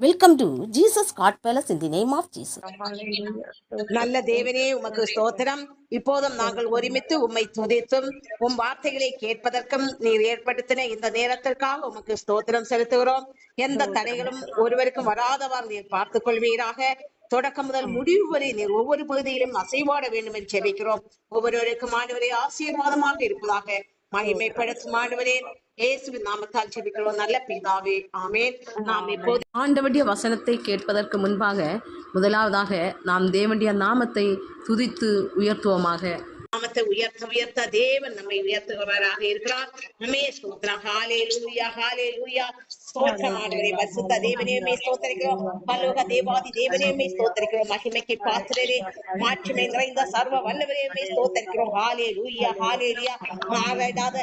Welcome to Jesus God Palace in the name of Jesus. நல்ல தேவனே உமக்கு ஸ்தோத்திரம். இப்போதும் நாங்கள் ஒருமித்து உம்மை துதித்தும் உம் வார்த்தைகளை கேட்பதற்கும் நீர் ஏற்படுத்தின இந்த நேரத்திற்காக உமக்கு ஸ்தோத்திரம் செலுத்துகிறோம். எந்த தடைகளும் ஒருவருக்கும் வராதவாறு நீர் பார்த்துக் கொள்வீராக. தொடக்கம் முதல் முடிவு வரை நீர் ஒவ்வொரு பகுதியிலும் அசைவாட வேண்டும் என்று ஜெபிக்கிறோம். ஒவ்வொருவருக்கும் ஆண்டவரே ஆசீர்வாதமாக இருப்பதாக மகிமைப்படுத்தும் ஆண்டவரே இயேசுவின் நாமத்தால் ஜெபிக்கிறோம் நல்ல பிதாவே, ஆமென். நாம் இப்போது ஆண்டவருடைய வசனத்தை கேட்பதற்கு முன்பாக முதலாவதாக நாம் தேவனுடைய நாமத்தை துதித்து உயர்த்துவோமாக. நாமத்தை உயர்த்த உயர்த்த தேவன் நம்மை உயர்த்துகிறவராக இருக்கிறார். நம்மே ஸ்தோத்திரம். ஹல்லேலூயா ஹல்லேலூயா. ஸ்தோத்திரம் ஆண்டவரே. பரிசுத்த தேவனே மே ஸ்தோத்திரிக்கிறோம். பரலோக தேவாதி தேவனே மே ஸ்தோத்திரிக்கிறோம். மகிமைக்கு பாத்திரரே, மாட்சிமை நிறைந்த சர்வ வல்லவரே மே ஸ்தோத்திரிக்கிறோம். ஹல்லேலூயா ஹல்லேலூயா. மாறாத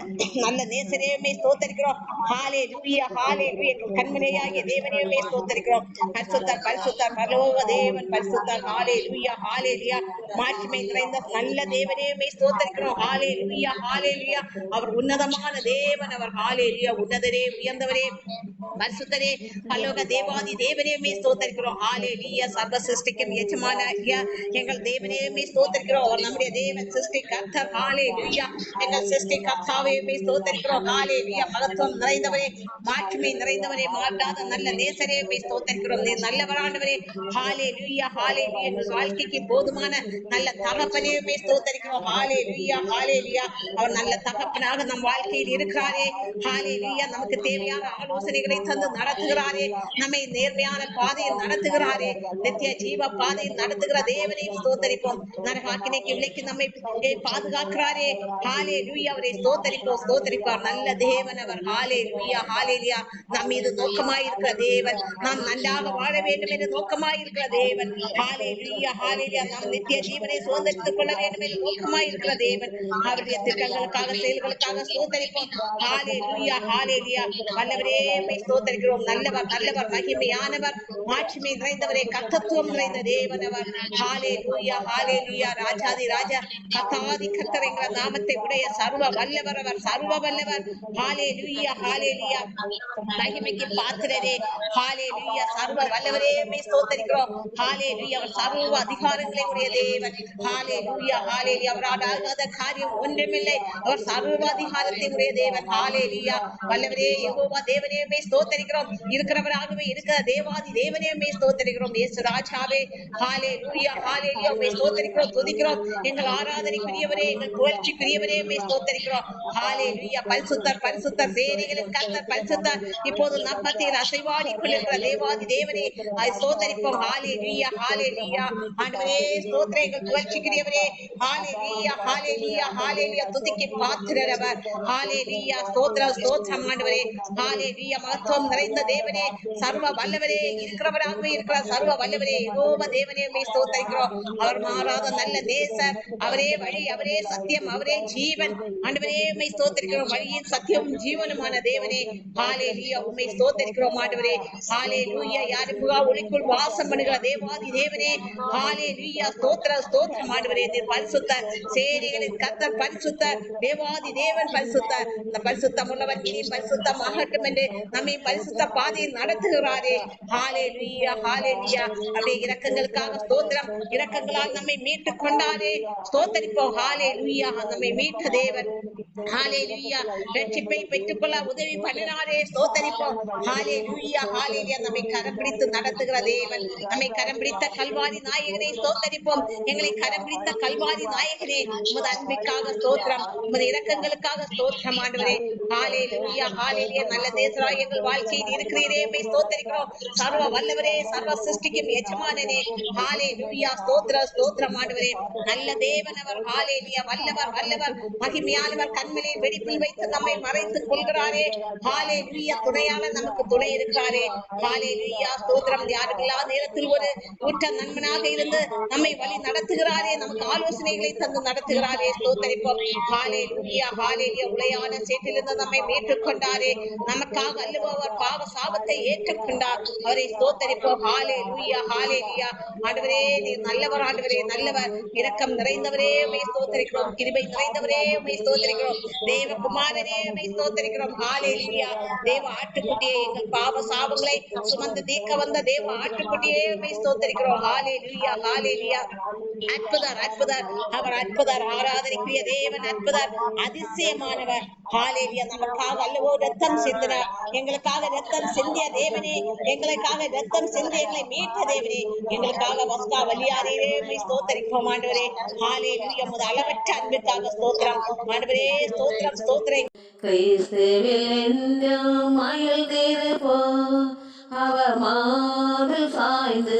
நல்ல நேசரே மே ஸ்தோத்திரிக்கிறோம். ஹல்லேலூயா ஹல்லேலூயா. கண்மலையாகிய தேவனே மே ஸ்தோத்திரிக்கிறோம். பரிசுத்தர் பரிசுத்தர் பரலோக தேவன் பரிசுத்தர். ஹல்லேலூயா ஹல்லேலூயா. மாட்சிமை நிறைந்த நல்ல தேவனே ஸ்தோத்திரிக்கிறோம். ஹல்லேலூயா ஹல்லேலூயா. அவர் உன்னதமான தேவன். அவர் ஹல்லேலூயா உன்னதரே உயர்ந்தவரே பரிசுத்தரே பரலோக தேவாதி தேவனே ஸ்தோத்திரிக்கிறோம். ஹல்லேலூயா. சர்வ சிருஷ்டிக்கும் எஜமானாகிய எங்கள் தேவனே ஸ்தோத்திரிக்கிறோம். அவர் நம்முடைய தேவன் சிருஷ்டி கர்த்தர். ஹல்லேலூயா. எங்கள் சிருஷ்டி கர்த்தாவே ஸ்தோத்திரிக்கிறோம். ஹல்லேலூயா. மகத்துவம் நிறைந்தவரே, மாட்சிமை நிறைந்தவரே, மாறாத நல்ல நேசரே ஸ்தோத்திரிக்கிறோம். நீர் நல்லவரானவரே. ஹல்லேலூயா ஹல்லேலூயா. எங்கள் வாழ்க்கைக்கு போதுமான நல்ல தகப்பனே ஸ்தோத்திரிக்கிறோம். ஹல்லேலூயா ஹல்லேலூயா. அவர் நல்ல தகப்பனாக நம் வாழ்க்கையில் இருக்கிறாரே. ஹல்லேலூயா. நமக்கு தேவையான ஆலோசனைகளை தந்து நடத்துகிறாரே. நம்மை நேர்மையான பாதையில் நடத்துகிறாரே. நித்திய ஜீவ பாதையில் நடத்துகிற தேவனை ஸ்தோத்தரிப்போம். நரகாக்கினைக்கு விலைக்கு நம்மை பாதுகாக்கிறாரே. ஹல்லேலூயா. அவரை ஸ்தோத்தரிப்போம். ஸ்தோத்தரிப்பார் நல்ல தேவன் அவர். ஹல்லேலூயா ஹல்லேலூயா. நம் மீது நோக்கமாயிருக்கிற தேவன், நாம் நன்றாக வாழ வேண்டும் என்று நோக்கமாயிருக்கிற தேவன். ஹல்லேலூயா ஹல்லேலூயா. நாம் நித்திய ஜீவனை சுதந்திரித்துக் கொள்ள வேண்டும் என்று நோக்கமாயிருக்கிற தேவன். அவருடைய திட்டங்களுக்காக செயல்களுக்காக ஸ்தோத்தரிப்போம். ஹல்லேலூயா ஹல்லேலூயா. வல்லவரே ஸ்தோத்தரிக்கிறோம். நல்லவர் நல்லவர் மகிமையானவர், மாட்சிமை நிறைந்தவரே, கர்த்தத்துவம் நிறைந்த தேவன் அவர். ஹல்லேலூயா ஹல்லேலூயா. ராஜாதி ராஜா கர்த்தாதி கர்த்தர் என்கிற நாமத்தை உடைய சர்வ வல்லவர் அவர். சர்வ வல்லவர். ஹல்லேலூயா ஹல்லேலூயா. மகிமைக்கு பாத்திரரே. ஹல்லேலூயா. சர்வ வல்லவரே ஸ்தோத்தரிக்கிறோம். ஹல்லேலூயா. அவர் சர்வ அதிகாரங்களை உடைய தேவன். ஹல்லேலூயா ஹல்லேலூயா. அவரால் ஆகாத காரியம் ஒன்றுமில்லை. அவர் சர்வ அதிகாரத்தை உடைய தேவன். ஹல்லேலூயா. வல்லவரே யெகோவா தேவனே ஸ்தோத்தரிக்கிறோம். இருக்கிறவராகவே இருக்கிற தேவாதி தேவனே ஸ்தோத்தரிக்கிறோம். இயேசு ராஜாவே ஹல்லேலூயா ஹல்லேலூயா. ஸ்தோத்தரிக்கிறோம், துதிக்கிறோம். எங்கள் ஆராதனைக்குரியவரே, எங்கள் புகழ்ச்சிக்குரியவரே ஸ்தோத்தரிக்கிறோம். ஹல்லேலூயா. பரிசுத்தர் பரிசுத்தர் சேனைகளின் கர்த்தர் பரிசுத்தர். இப்போது நம் மத்தியில் அசைவாடி கொண்டிருக்கிற தேவாதி தேவனே ஸ்தோத்தரிப்போம். ஹல்லேலூயா ஹல்லேலூயா. ஆண்டவரே ஸ்தோத்திரம். எங்கள் புகழ்ச்சிக்குரியவரே. ஹல்லேலூயா ஹல்லேலூயா ஹல்லேலூயா. துதிக்கு பாத்திரர் அவர். ஹல்லேலூயா. ஸ்தோத்திரம் ஸ்தோத்திரம் ஆண்டவரே. ஹல்லேலூயா. மகத்துவம் நிறைந்த தேவனே, சர்வ வல்லவரே, இருக்கிறவராகவே இருக்கிற சர்வ வல்லவரே, யெகோவா தேவனே ஸ்தோத்தரிக்கிறோம். அவர் மாறாத நல்ல நேசர். அவரே வழி, அவரே சத்தியம், அவரே ஜீவன். ஆண்டவரே ஸ்தோத்தரிக்கிறோம். வழியின் சத்தியம் ஜீவனுமான தேவனே. ஹல்லேலூயா. உம்மை ஸ்தோத்தரிக்கிறோம் ஆண்டவரே. ஹல்லேலூயா. யாரு புகா ஒளிக்குள் வாசம் பண்ணுகிற தேவாதி தேவனே. ஹல்லேலூயா. ஸ்தோத்திரம் ஸ்தோத்திரம் ஆண்டவரே. நீர் பரிசுத்தர், சேனைகளின் கர்த்தர் பரிசுத்தர், தேவாதி தேவன் பரிசுத்தர். இந்த பரிசுத்தம் உள்ளவர் இனி பரிசுத்தம் ஆகட்டும் என்று நம்மை பரிசுத்த பாதையில் நடத்துகிறாரே. ஹல்லேலூயா ஹல்லேலூயா. அப்படியே இரக்கங்களுக்காக ஸ்தோத்திரம். இரக்கங்களால் நம்மை மீட்டுக் கொண்டாரே. ஸ்தோத்தரிப்போம். ஹல்லேலூயா. நம்மை மீட்ட தேவன். ஹல்லேலூயா. ரட்சிப்பை பெற்றுக்கொள்ள உதவி பண்ணினாரே. ஸ்தோத்தரிப்போம். ஹல்லேலூயா ஹல்லேலூயா. நம்மை கரம் பிடித்து நடத்துகிற தேவன். நம்மை கரம் பிடித்த கல்வாரி நாயகனை ஸ்தோத்தரிப்போம். எங்களை கரம் பிடித்த கல்வாரி நாயகனே, உமது அன்பிற்காக ஸ்தோத்திரம், உமது இரக்கங்களுக்காக ஸ்தோத்திரம் ஆண்டவரே. ஹல்லேலூயா ஹல்லேலூயா. நல்ல தேசராய் எங்கள் வாழ்க்கையில் இருக்கிறீரே ஸ்தோத்தரிக்கிறோம். சர்வ வல்லவரே, சர்வ சிருஷ்டிக்கும் எஜமானனே. ஹல்லேலூயா. ஸ்தோத்திரம் ஸ்தோத்திரம் ஆண்டவரே. நல்ல தேவன் அவர். ஹல்லேலூயா. வல்லவர் வல்லவர் மகிமையானவர். கண்மலை வெடிப்பில் வைத்து நம்மை மறைத்துக் கொள்கிறாரே. ஹல்லேலூயா. துணையாளர் நமக்கு துணை இருக்கிறாரே. ஹல்லேலூயா. ஸ்தோத்திரம். யாருமில்லா நேரத்தில் ஒரு ஊற்ற நண்பனாக இருந்து நம்மை வழி நடத்துகிறாரே. நமக்கு ஆலோசனைகளை தந்து நடத்துகிறாரே ஸ்தோத்தரிப்போம். ஹalleluya ஹalleluya. உளையான சேற்றிலிருந்து நம்மை மீட்டுக் கொண்டாரே, நமக்காக அல்லவோ அவர் பாவ சாபத்தை ஏற்றுக்கொண்டார். அவரை ஸ்தோத்தரிப்போம். ஹalleluya ஹalleluya. ஆண்டவரே நீர் நல்லவர், ஆண்டவரே நல்லவர், இரக்கம் நிறைந்தவரே உம்மை ஸ்தோத்தரிக்கிறோம், கிருபை நிறைந்தவரே உம்மை ஸ்தோத்தரிக்கிறோம், தேவகுமாரனே உம்மை ஸ்தோத்தரிக்கிறோம். ஹalleluya. தேவ ஆட்டுக்குட்டியே, எங்கள் பாவ சாபங்களை சுமந்து தீர்க்க வந்த தேவ ஆட்டுக்குட்டியே உம்மை ஸ்தோத்தரிக்கிறோம். ஹalleluya ஹalleluya. அற்புதர் அற்புதர், அவர் அற்புதர், ஆராதனைக்குரிய தேவன் அற்புதர், அதிசயமானவர். ஹalleluya. நமக்காக அல்லவோ ரத்தம் சிந்தினார், எங்களுக்காக ரத்தம் சிந்திய தேவனே, எங்களுக்காக ரத்தம் சிந்தி எங்களை மீட்ட தேவனே, எங்களுக்காக வஸ்கா வலியாரே உம்மை ஸ்தோத்தரிப்போம் ஆண்டவரே. ஹalleluya. உமது அளவற்ற அன்பிற்காக ஸ்தோத்திரம் ஆண்டவரே, ஸ்தோத்திரம் ஸ்தோத்திரம். கிறிஸ்துவில் என்றும் மகிழ்ந்திருப்போம், அவர் மார்பில் சாய்ந்து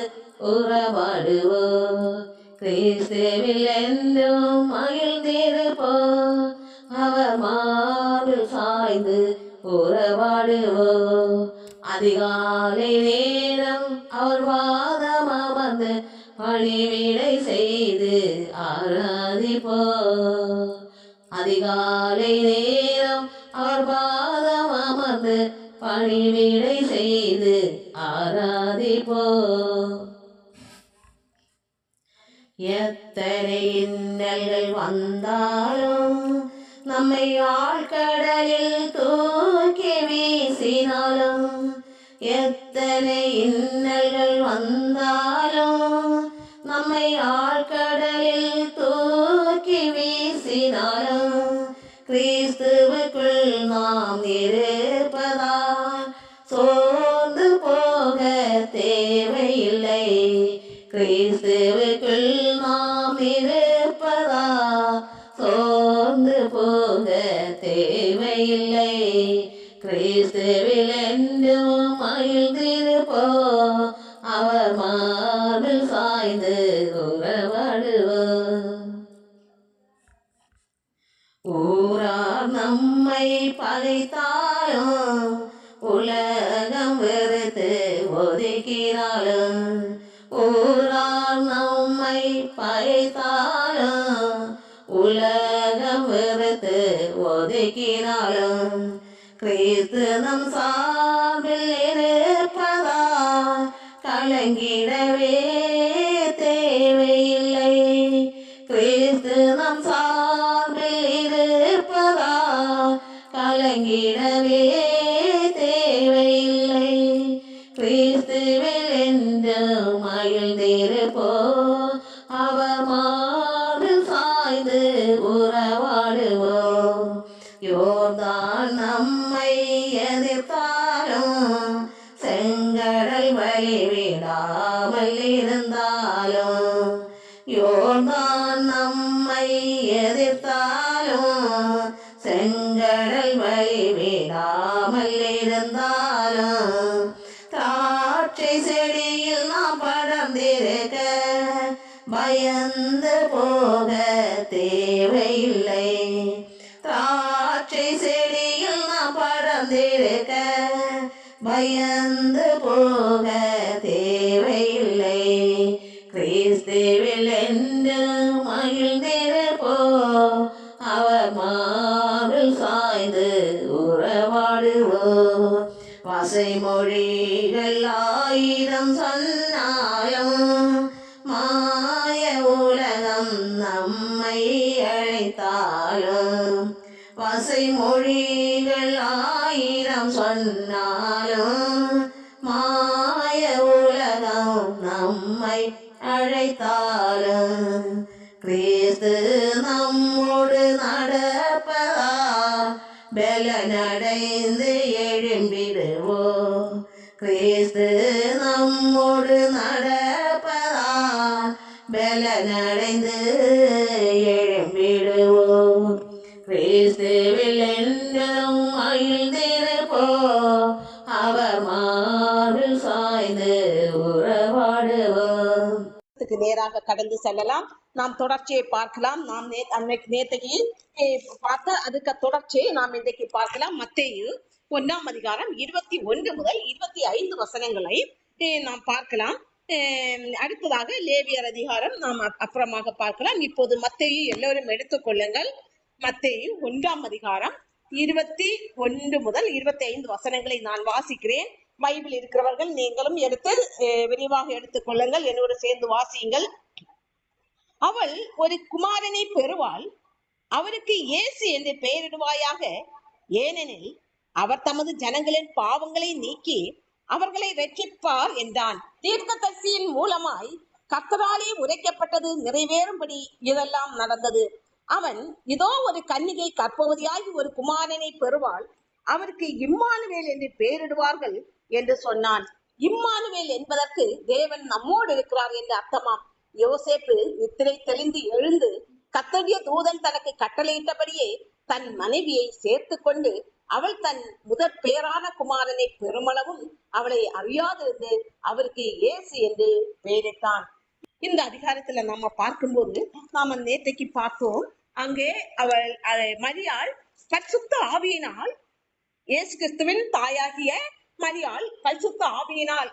உறவாடுவோம். கிறிஸ்துவில் என்றும் மகிழ்ந்திருப்போம், அவர் மார்பில் சாய்ந்து உறவாடுவோம். அதிகாலை நேரம் அவர் பாதம் அமர்ந்து பணிவிடை செய்து ஆராதிப்போம். அதிகாலை நேரம் அவர் பாதம் அமர்ந்து பணிவிடை செய்து ஆராதிப்போம். எத்தனை இன்னல்கள் வந்தாலும் நம்மை ஆழ்கடலில் தூக்கி வீசினாலும், எத்தனை இன்னல்கள் வந்தாலும் நம்மை ஆழ்கடலில் தூக்கி வீசினாலும், கிறிஸ்துவுக்குள் நாம் இருப்பதால் சோர்ந்து போக தேவையில்லை. கிறிஸ்துவுக்குள் நாம் இருப்பதால் சோர்ந்து போக தேவையில்லை. கிறிஸ்துவில் என்றும் மகிழ்ந்திருப்போம், அவர் மார்பில் சாய்ந்து உறவாடுவோம். ஊரார் நம்மை பகைத்தாலும், உலகம் வெறுத்து ஒதுக்கினாலும், ஊரார் நம்மை பகைத்தாலும், உலகம் வெறுத்து ஒதுக்கினாலும், கிறிஸ்து நம் சார்பில் இருப்பதால் கலங்கிடவே தேவையில்லை. கிறிஸ்து நம் சார்பில் இருப்பதால் கலங்கிடவே தேவையில்லை. கிறிஸ்துவில் என்றும் மகிழ்ந்திருப்போம், அவர் மார்பில் சாய்ந்து உறவாடுவோம். யோர்தான் நம்மை எதிர்த்தாலும், செங்கடல் வழிவிடாமல் இருந்தாலும், யோர்தான் நம்மை எதிர்த்தாலும், செங்கடல் வழிவிடாமல் இருந்தாலும், திராட்சை செடியில் நாம் படர்ந்திருக்க பயந்து போக தேவையில்லை. திராட்சை செடியில் நாம் படர்ந்திருக்க பயந்து போக தேவையில்லை. கிறிஸ்துவில் என்று மகிழ்ந்திருப்போம், அவர் மார்பில் சாய்ந்து உறவாடுவோம். வசைமொழிகள் 1000 சொன்னாலும், மாய உலகம் நம்மை அழைத்தாலும், வசைமொழிகள் 1000 சொன்னாலும், மாய உலகம் நம்மை அழைத்தாலும், கிறிஸ்து நம்மோடு நடப்பதால் பலனடைந்து எழும்பிடுவோம். கிறிஸ்து நம்மோடு நடப்பதால் பலனடைந்து எழும்பிடுவோம். கிறிஸ்துவில் என்றும் மகிழ்ந்திருப்போம், அவர் மார்பில் சாய்ந்து உறவாடுவோம். நேராக கடந்து செல்லலாம். நாம் தொடர்ச்சியை பார்க்கலாம். நாம் நேற்றைக்கு பார்த்த அதுக்கு தொடர்ச்சியை நாம் இன்றைக்கு பார்க்கலாம். மத்தேயு 1 அதிகாரம் 21 முதல் 25 வசனங்களை நாம் பார்க்கலாம். அடுத்ததாக லேவியர் அதிகாரம் நாம் அப்புறமாக பார்க்கலாம். இப்போது மத்தேயு எல்லோரும் எடுத்துக்கொள்ளுங்கள். மத்தேயு 1ஆம் அதிகாரம் 21 முதல் 25 வசனங்களை நான் வாசிக்கிறேன். பைபிள் இருக்கிறவர்கள் நீங்களும் எடுத்து விரிவாக எடுத்துக்கொள்ளுங்கள், என்னோடு சேர்ந்து வாசியுங்கள். அவள் ஒரு குமாரனை பெறுவாள், அவருக்கு இயேசு என்று பெயரிடுவாயாக, ஏனெனில் அவர் தமது ஜனங்களின் பாவங்களை நீக்கி அவர்களை ரட்சிப்பார் என்றான். தீர்க்கதரிசியின் மூலமாய் கர்த்தராலே உரைக்கப்பட்டது நிறைவேறும்படி இதெல்லாம் நடந்தது. அவன், இதோ ஒரு கன்னிகை கர்ப்பவதியாகி ஒரு குமாரனை பெறுவாள், அவருக்கு இம்மானுவேல் என்று பெயரிடுவார்கள் என்று சொன்னான். இம்மானுவேல் என்பதற்கு தேவன் நம்மோடு இருக்கிறார் என்று அர்த்தமாம். யோசேப்பு நித்திரை தெளிந்து எழுந்து கர்த்தருடைய தூதன் தனக்கு கட்டளையிட்டபடியே தன் மனைவியை சேர்த்து கொண்டு அவள் தன் முதற் பேரான குமாரனை பெருமளவும் அவளை அறியாதிருந்து அவருக்கு இயேசு என்று பெயரிட்டான். இந்த அதிகாரத்துல நாம பார்க்கும்போது நாம நேற்றைக்கு பார்த்தோம், அங்கே அவள் மரியாள் பரிசுத்த ஆவியினால், இயேசு கிறிஸ்துவின் தாயாகிய மரியாள் பரிசுத்த ஆவியினால்,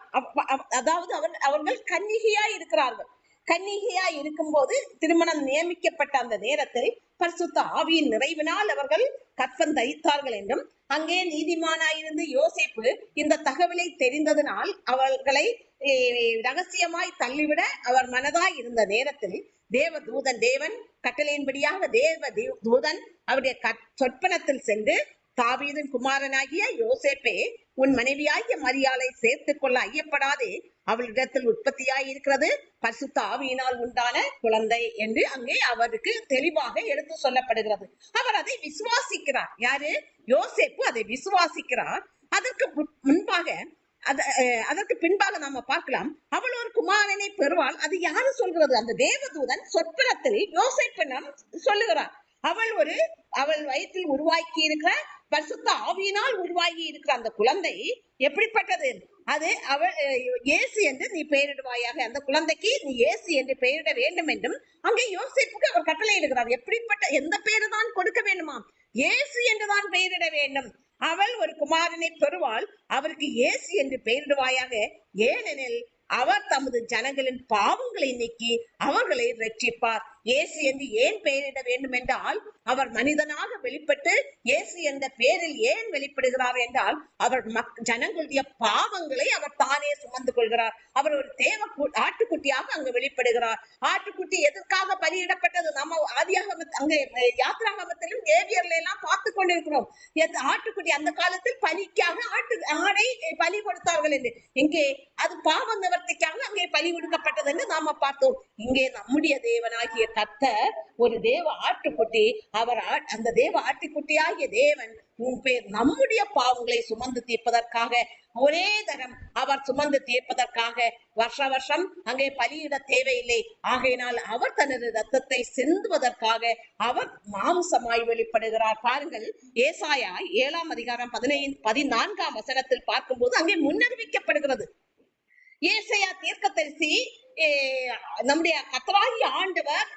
அதாவது அவர்கள் கன்னிகையாய் இருக்கிறார்கள். கன்னிகையாய் இருக்கும் போது திருமணம் நியமிக்கப்பட்ட அந்த நேரத்தில் பரிசுத்த ஆவியின் நிறைவினால் அவர்கள் கற்பம் தரித்தார்கள் என்றும், அங்கே நீதிமானாயிருந்து யோசேப்பு இந்த தகவலை தெரிந்ததனால் அவர்களை ரகசியமாய் தள்ளிவிட அவர் மனதாய் இருந்த நேரத்தில் தேவன் கட்டளையின்படியாக தூதன் அவருடைய சொற்பனத்தில் சென்று, தாவீதின் குமாரனாகிய யோசேப்பே, உன் மனைவியாகிய மரியாளை சேர்த்துக் கொள்ள ஐயப்படாதே, அவளிடத்தில் உற்பத்தியாய் இருக்கிறது பரிசுத்த ஆவியினால் உண்டான குழந்தை என்று அங்கே அவருக்கு தெளிவாக எடுத்து சொல்லப்படுகிறது. அவர் அதை விசுவாசிக்கிறார். யாரு? யோசேப்பு அதை விசுவாசிக்கிறார். அதற்கு பின்பாக நாம பார்க்கலாம், அவள் ஒரு குமாரனை பெறுவாள். அது யாரு சொல்கிறது? அந்த தேவதூதன் சொற்பனத்தில் யோசேப்பிடம் சொல்லுகிறார். அவள் வயிற்றில் உருவாக்கி இருக்கிற பரிசுத்த ஆவியினால் உருவாகி இருக்கிற அந்த குழந்தை எப்படிப்பட்டது? அது அவள் இயேசு என்று நீ பெயரிடுவாயாக, அந்த குழந்தைக்கு நீ இயேசு என்று பெயரிட வேண்டும் என்றும் அங்கே யோசேப்புக்கு அவர் கட்டளையிடுகிறார். எப்படிப்பட்ட எந்த பெயரு தான் கொடுக்க வேண்டுமா? இயேசு என்றுதான் பெயரிட வேண்டும். அவள் ஒரு குமாரனை பெறுவாள், அவருக்கு இயேசு என்று பெயரிடுவாயாக, ஏனெனில் அவர் தமது ஜனங்களின் பாவங்களை நீக்கி அவர்களை ரட்சிப்பார். இயேசு என்று ஏன் பெயரிட வேண்டும் என்றால், அவர் மனிதனாக வெளிப்பட்டு இயேசு என்ற பெயரில் ஏன் வெளிப்படுகிறார் என்றால், அவர் ஜனங்களுடைய பாவங்களை அவர் தானே சுமந்து கொள்கிறார். அவர் ஒரு ஆட்டுக்குட்டியாக அங்கு வெளிப்படுகிறார். ஆட்டுக்குட்டி எதற்காக பலியிடப்பட்டது? நம்ம அங்கே யாத்ராகமத்திலும் லேவியர்ல எல்லாம் பார்த்து கொண்டிருக்கிறோம். ஆட்டுக்குட்டி அந்த காலத்தில் பலிக்காக ஆடை பலி கொடுத்தார்கள் என்று. இங்கே அது பாவ நிவர்த்திக்காக அங்கே பலி கொடுக்கப்பட்டது என்று நாம பார்த்தோம். இங்கே நம்முடைய தேவனாகிய கர்த்தர் ஒரு தேவ ஆட்டுக்குட்டி. அவர் அந்த தேவ ஆட்டுக்குட்டியாகிய தேவன் நம்முடைய பாவங்களை சுமந்து தீர்ப்பதற்காக, ஒரே தரம் அவர் சுமந்து தீர்ப்பதற்காக வருஷம் அங்கே பலியிட தேவையில்லை. ஆகையினால் அவர் தனது ரத்தத்தை சிந்துவதற்காக அவர் மாம்சமாய் வெளிப்படுகிறார். பாருங்கள், ஏசாயா 7ஆம் அதிகாரம் 14ஆம் வசனத்தில் பார்க்கும்போது அங்கே முன்னறிவிக்கப்படுகிறது. ஏசாயா தீர்க்கதரிசி நம்முடைய கர்த்தராகிய ஆண்டவர்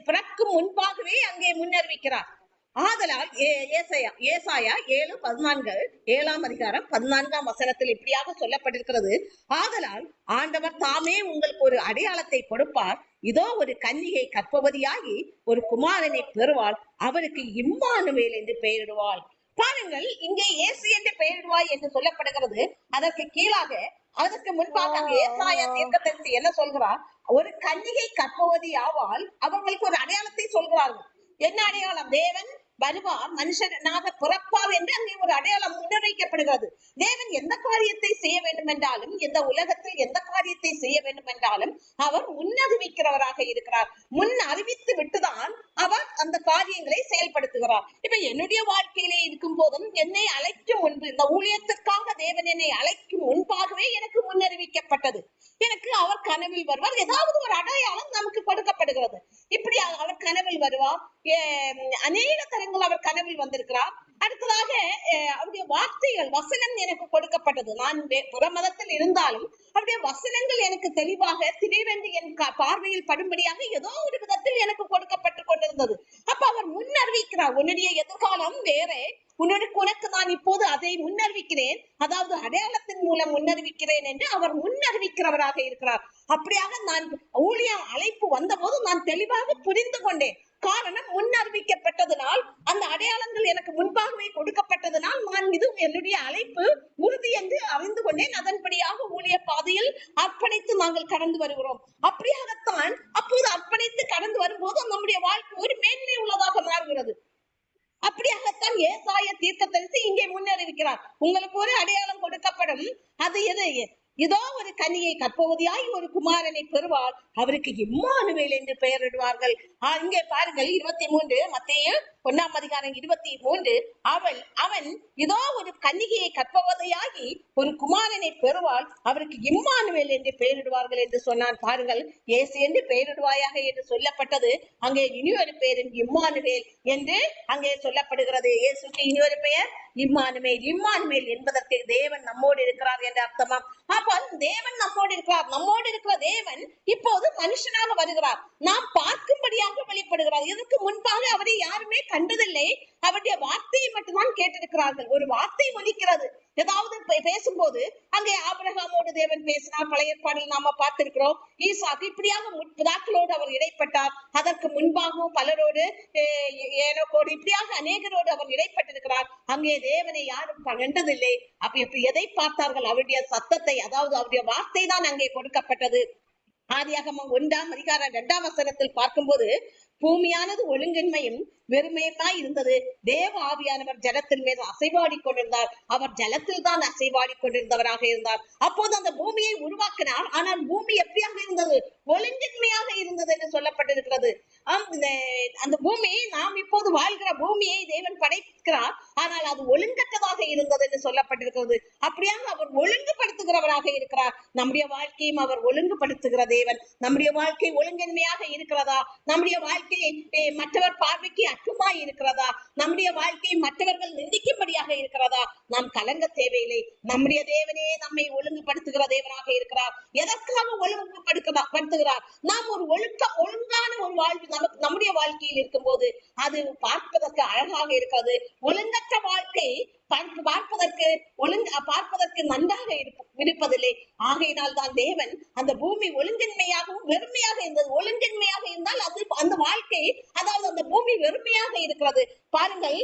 பிறக்கும் முன்பாகவே அங்கே முன்னறிவிக்கிறார். ஆதலால் ஏசாயா 7:14 அதிகாரம் 14ஆம் வசனத்தில் இப்படியாக சொல்லப்பட்டிருக்கிறது. ஆதலால் ஆண்டவர் தாமே உங்களுக்கு ஒரு அடையாளத்தை கொடுப்பார், இதோ ஒரு கன்னிகை கர்ப்பவதியாகி ஒரு குமாரனை பெறுவாள், அவருக்கு இம்மானுவேல் என்று பெயரிடுவாள். பாருங்கள், இங்கே இயேசு என்று பெயரிடுவாய் என்று சொல்லப்படுகிறது. அதற்கு கீழாக, அதற்கு முன்பாக ஏசாயா தீர்க்கதரிசி என்ன சொல்கிறார்? ஒரு கன்னிகை கர்ப்பவதி ஆவாள், அவர்களுக்கு ஒரு அடையாளத்தை சொல்கிறார்கள். என்ன அடையாளம்? தேவன் வருவார், மனுஷனாக பிறப்பார் என்று அங்கே ஒரு அடையாளம் முன்வைக்கப்படுகிறது. தேவன் எந்த காரியத்தை செய்ய வேண்டும் என்றாலும், இந்த உலகத்தில் எந்த காரியத்தை செய்ய வேண்டும் என்றாலும் அவர் முன்னறிவிக்கிறவராக இருக்கிறார். முன் அறிவித்து விட்டுதான் அவர் அந்த காரியங்களை செயல்படுத்துகிறார். இப்ப என்னுடைய வாழ்க்கையிலே இருக்கும் போதும், என்னை அழைக்கும் முன்பு, இந்த ஊழியத்திற்காக தேவன் என்னை அழைக்கும் முன்பாகவே எனக்கு முன்னறிவிக்கப்பட்டது. எனக்கு அவர் கனவில் வருவார், ஏதாவது ஒரு அடையாளம் நமக்கு கொடுக்கப்படுகிறது. இப்படி அவர் கனவில் வருவார். அநேக தரங்கள் அவர் கனவில் வந்திருக்கிறார். அடுத்ததாக அவருடைய வார்த்தைகள், வசனம் எனக்கு கொடுக்கப்பட்டது. நான் புறமதத்தில் இருந்தாலும் அவருடைய வசனங்கள் எனக்கு தெளிவாக திடீரென்று என் பார்வையில் படும்படியாக ஏதோ ஒரு விதத்தில் எனக்கு கொடுக்கப்பட்டு கொண்டிருந்தது. அப்ப அவர் முன்னறிவிக்கிறார், உன்னுடைய எதிர்காலம் வேற, உனக்கு நான் இப்போது அதை முன்னறிவிக்கிறேன், அதாவது அடையாளத்தின் மூலம் முன்னறிவிக்கிறேன் என்று அவர் முன்னறிவிக்கிறவராக இருக்கிறார். அப்படியாக நான் ஊழிய அழைப்பு வந்த போது நான் தெளிவாக புரிந்து கொண்டேன். காரணம், முன்னறிவிக்கப்பட்டதனால், அந்த அடையாளங்கள் எனக்கு முன்பாகவே கொடுக்கப்பட்டதனால் நான் இது என்னுடைய அழைப்பு உறுதி என்று அறிந்து கொண்டேன். அதன்படியாக ஊழிய பாதையில் அர்ப்பணித்து நாங்கள் கடந்து வருகிறோம். அப்படியாகத்தான் அப்போது அர்ப்பணித்து கடந்து வரும்போது நம்முடைய வாழ்க்கை ஒரு மேன்மை உள்ளதாக மாறுகிறது. அப்படியாகத்தான் ஏசாயா தீர்க்கதரிசி இங்கே முன்னறிவிக்கிறார். உங்களுக்கு ஒரு அடையாளம் கொடுக்கப்படும், அது எது? இதோ ஒரு கன்னியை கற்பவதியாய் ஒரு குமாரனை பெறுவார், அவருக்கு இம்மானுவேல் என்று பெயரிடுவார்கள். இங்கே பாருங்கள் 23 மத்தேயு 1:23. அவன் இதோ ஒரு கன்னிகையை கற்பவதையாகி ஒரு குமாரனை பெறுவாள், அவருக்கு இம்மானுவேல் என்று பெயரிடுவார்கள் என்று சொன்னான். பாருங்கள், இயேசு என்று பெயரிடுவாயாக என்று சொல்லப்பட்டது, அங்கே இனியொரு பெயர் இம்மானுவேல் என்று அங்கே சொல்லப்படுகிறது. இயேசுக்கு இனியொரு பெயர் இம்மானுவேல். இம்மானுவேல் என்பதற்கு தேவன் நம்மோடு இருக்கிறார் என்ற அர்த்தமாம். அப்ப தேவன் நம்மோடு இருக்கிறார். நம்மோடு இருக்கிற தேவன் இப்போது மனுஷனாக வருகிறார், நாம் பார்க்கும்படியாக வெளிப்படுகிறார். இதற்கு முன்பாக அவரை யாருமே கண்டதில்லை, அவருடைய வார்த்தையை மட்டும்தான் கேட்டிருக்கிறார்கள். ஒரு வார்த்தை ஒலிக்கிறது, ஏதாவது பேசும்போது அங்கே ஆபிரகாமோடு தேவன் பேசினார், பழைய ஏற்பாடில் நாம பார்த்திருக்கிறோம். ஈசாக்கு இப்படியாக பிதாக்களோடு அவர் இடைப்பட்டார். அதற்கு முன்பாகவும் பலரோடு, ஏனோக்கோடு, இப்படியாக அநேகரோடு அவர் இடைப்பட்டிருக்கிறார். அங்கே தேவனை யாரும் கண்டதில்லை. அப்ப எதை பார்த்தார்கள்? அவருடைய சத்தத்தை, அதாவது அவருடைய வார்த்தை தான் அங்கே கொடுக்கப்பட்டது. ஆதியாகமம் 1:2 பார்க்கும்போது, பூமியானது ஒழுங்கின்மையும் வெறுமையுமாய் இருந்தது, தேவ ஆவியானவர் ஜலத்தின் மேல் அசைவாடி கொண்டிருந்தார், அவர் ஜலத்தில் தான் அசைவாடி கொண்டிருந்தவராக இருந்தார். அப்போது அந்த பூமியை உருவாக்கினார். ஆனால் பூமி எப்படியாக இருந்தது? ஒழுங்கின்மையாக இருந்தது என்று சொல்லப்பட்டிருக்கிறது. அந்த பூமி, நாம் இப்போது வாழ்கிற பூமியை தேவன் படைக்கிறார், ஆனால் அது ஒழுங்கற்றதாக இருந்தது என்று சொல்லப்பட்டிருக்கிறது. அப்படியாக அவர் ஒழுங்குபடுத்துகிறவராக இருக்கிறார். நம்முடைய வாழ்க்கையும் அவர் ஒழுங்குபடுத்துகிற தேவன். நம்முடைய வாழ்க்கை ஒழுங்கின்மையாக இருக்கிறதா? நம்முடைய வாழ்க்கை மற்றவர் பார்வைக்கு அச்சமாய் இருக்கிறதா? நம்முடைய வாழ்க்கை மற்றவர்கள் நிந்திக்கும்படியாக இருக்கிறதா? நாம் கலங்க தேவையில்லை. நம்முடைய தேவனே நம்மை ஒழுங்குபடுத்துகிற தேவனாக இருக்கிறார். எதற்காக ஒழுங்குபடுத்துகிறார்? நாம் ஒரு ஒழுங்கான ஒரு வாழ்வு நம்முடைய வாழ்க்கையில் இருக்கும் போது அது பார்ப்பதற்கு அழகாக இருக்கிறது. ஒழுங்கற்ற வாழ்க்கை பார்ப்பதற்கு நன்றாக இருப்பதில்லை. ஆகையினால் தான் தேவன் அந்த பூமி ஒழுங்கின்மையாகவும் வெறுமையாக இருந்தது. ஒழுங்கின்மையாக இருந்தால் அது அந்த வாழ்க்கை, அதாவது அந்த பூமி வெறுமையாக இருக்கிறது. பாருங்கள்,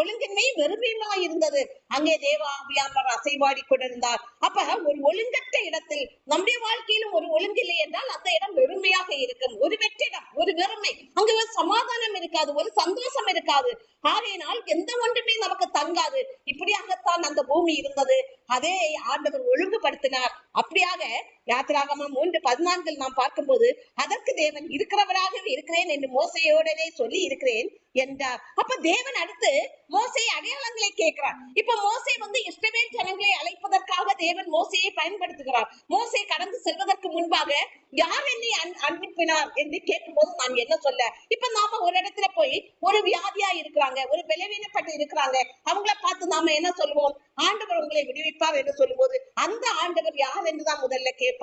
ஒழுங்கின்மை வெறுமையாக இருந்தது. அங்கே தேவ ஆவியானவர் அசைவாடி கொண்டிருந்தார். அப்ப ஒரு ஒழுங்கற்ற இடத்தில் நம்முடைய வாழ்க்கையிலும் ஒரு ஒழுங்கில்லை என்றால் அந்த இடம் வெறுமையாக இருக்கும். ஒரு வெற்றிடம், ஒரு வெறுமை, அங்கு ஒரு சமாதானம் இருக்காது, ஒரு சந்தோஷம் இருக்காது. ஆகையினால் எந்த ஒன்றுமே நமக்கு தங்காது. இப்படியாகத்தான் அந்த பூமி இருந்தது. அதே ஆண்டவர் ஒழுங்குபடுத்தினார். அப்படியாக யாத்திராகமம் 3:14 நாம் பார்க்கும்போது, அதற்கு தேவன் இருக்கிறவராகவே இருக்கிறேன் என்று மோசையோடனே சொல்லி இருக்கிறேன் என்றார். அப்ப தேவன் அடுத்து மோசே அடையாளங்களை கேட்கிறார். இப்ப மோசே இஸ்ரவேல் ஜனங்களை அழைப்பதற்காக தேவன் மோசையை பயன்படுத்துகிறார். மோசே கடந்து செல்வதற்கு முன்பாக யார் என்னை அனுப்பினார் என்று கேட்கும் போது நான் என்ன சொல்ல? இப்ப நாம ஒரு இடத்துல போய் ஒரு வியாதியா இருக்கிறாங்க, ஒரு பலவீனப்பட்டு இருக்கிறாங்க, அவங்கள பார்த்து நாம என்ன சொல்லுவோம்? ஆண்டவர் உங்களை விடுவிப்பார் என்று சொல்லும் போது அந்த ஆண்டவர் யார் என்றுதான் முதல்ல கேட்பார்கள்.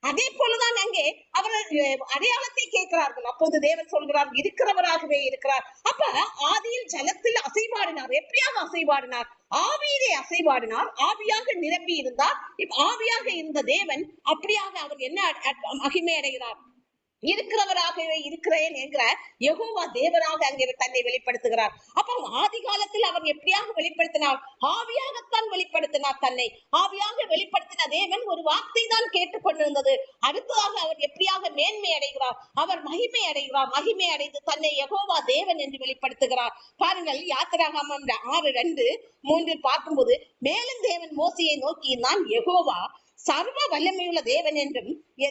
அதே போலதான் அங்கே அவர்கள் அடையாளத்தை கேட்கிறார்கள். அப்போது தேவன் சொல்கிறார், இருக்கிறவராகவே இருக்கிறார். அப்ப ஆதியில் ஜலத்தில் அசைவாடினார். எப்படியாக அசைவாடினார்? ஆவியிலே அசைவாடினார். ஆவியாக நிரம்பி இருந்தார். ஆவியாக இருந்த தேவன் அப்படியாக அவர் என்ன மகிமை அடைகிறார்? இருக்கிறவராகவே இருக்கிறேன் என்கிற யெகோவா தேவனாக அங்கே தன்னை வெளிப்படுத்துகிறார். அப்ப ஆதி காலத்தில் அவர் எப்படியாக வெளிப்படுத்தினார்? ஆவியாகத்தான் வெளிப்படுத்தினார். தன்னை ஆவியாக வெளிப்படுத்தின தேவன் ஒரு வார்த்தை தான் கேட்டுக்கொண்டிருந்தது. அடுத்ததாக அவர் எப்படியாக மேன்மை அடைகிறார்? அவர் மகிமை அடைகிறார். மகிமை அடைந்து தன்னை யெகோவா தேவன் என்று வெளிப்படுத்துகிறார். பாருங்கள், யாத்திராகமம் 6:2-3 பார்க்கும்போது, மேலும் தேவன் மோசையை நோக்கி, நான் யெகோவா சர்வ வல்லமையுள்ள தேவன் என்றும்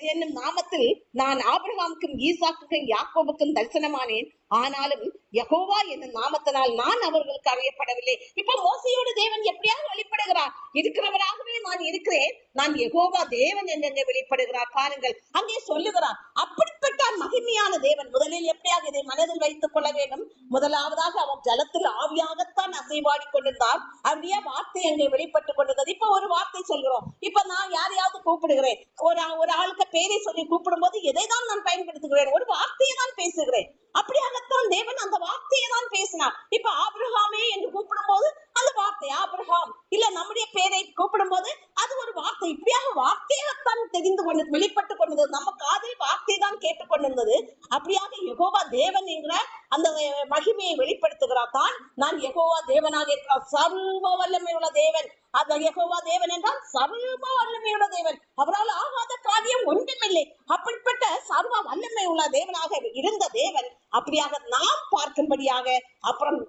என்னும் நாமத்தில் நான் ஆபிரகாமுக்கும் ஈசாக்குக்கும் யாக்கோபுக்கும் தரிசனமானேன். ஆனாலும் யெகோவா என்னும் நாமத்தினால் நான் அவர்களுக்கு அறியப்படவில்லை. இப்ப மோசையோடு தேவன் எப்படியாக வெளிப்படுகிறார்? இருக்கிறவராகவே நான் இருக்கிறேன், நான் யெகோவா தேவன் என்று வெளிப்படுகிறார். பாருங்கள், அங்கே சொல்லுகிறார், அப்படிப்பட்ட அப்படிப்பட்ட மகிமையான தேவன் முதலில் எப்படியாக இதை மனதில் வைத்துக் கொள்ள வேண்டும். முதலாவதாக அவர் ஜலத்தில் ஆவியாகத்தான் அசைவாடி கொண்டிருந்தார். அப்படியே வார்த்தை அங்கே வெளிப்பட்டுக் கொண்டிருந்தது. இப்ப ஒரு வார்த்தை சொல்கிறோம். இப்ப நான் யாரையாவது கூப்பிடுகிறேன், ஒரு ஆளுக்கு பேரை சொல்லி கூப்பிடும் போது எதைதான் நான் பயன்படுத்துகிறேன்? ஒரு வார்த்தையை தான் பேசுகிறேன். அப்படியாகத்தான் தேவன் அந்த வார்த்தையை தான் பேசினார். இப்ப ஆபிரகாமே என்று கூப்பிடும் போது அந்த வார்த்தை ஆபிரகாம், இல்ல நம்முடைய பேரை கூப்பிடும் போது அது ஒரு வார்த்தை. இப்படியாக வார்த்தையாகத்தான் தெரிந்து கொண்டு வெளிப்பட்டு கொண்டிருந்தது. நம்ம காதில் வார்த்தை தான் கேட்டுக்கொண்டிருந்தது. அப்படியாக யெகோவா தேவன் என்கிற அந்த மகிமையை வெளிப்படுத்துகிறார். தான் நான் யெகோவா தேவனாக இருக்கிறார், சர்வ வல்லமை உள்ள தேவன். அந்த யெகோவா தேவன் என்றால் சர்வ வல்லமையுள்ள தேவன். அவரால் ஆகாத காரியம் ஒன்றுமில்லை. அப்படிப்பட்ட சர்வ வல்லமை உள்ள தேவனாக இருந்த தேவன் அப்படியாக நாம் பார்க்கும்படியாக அப்புறம்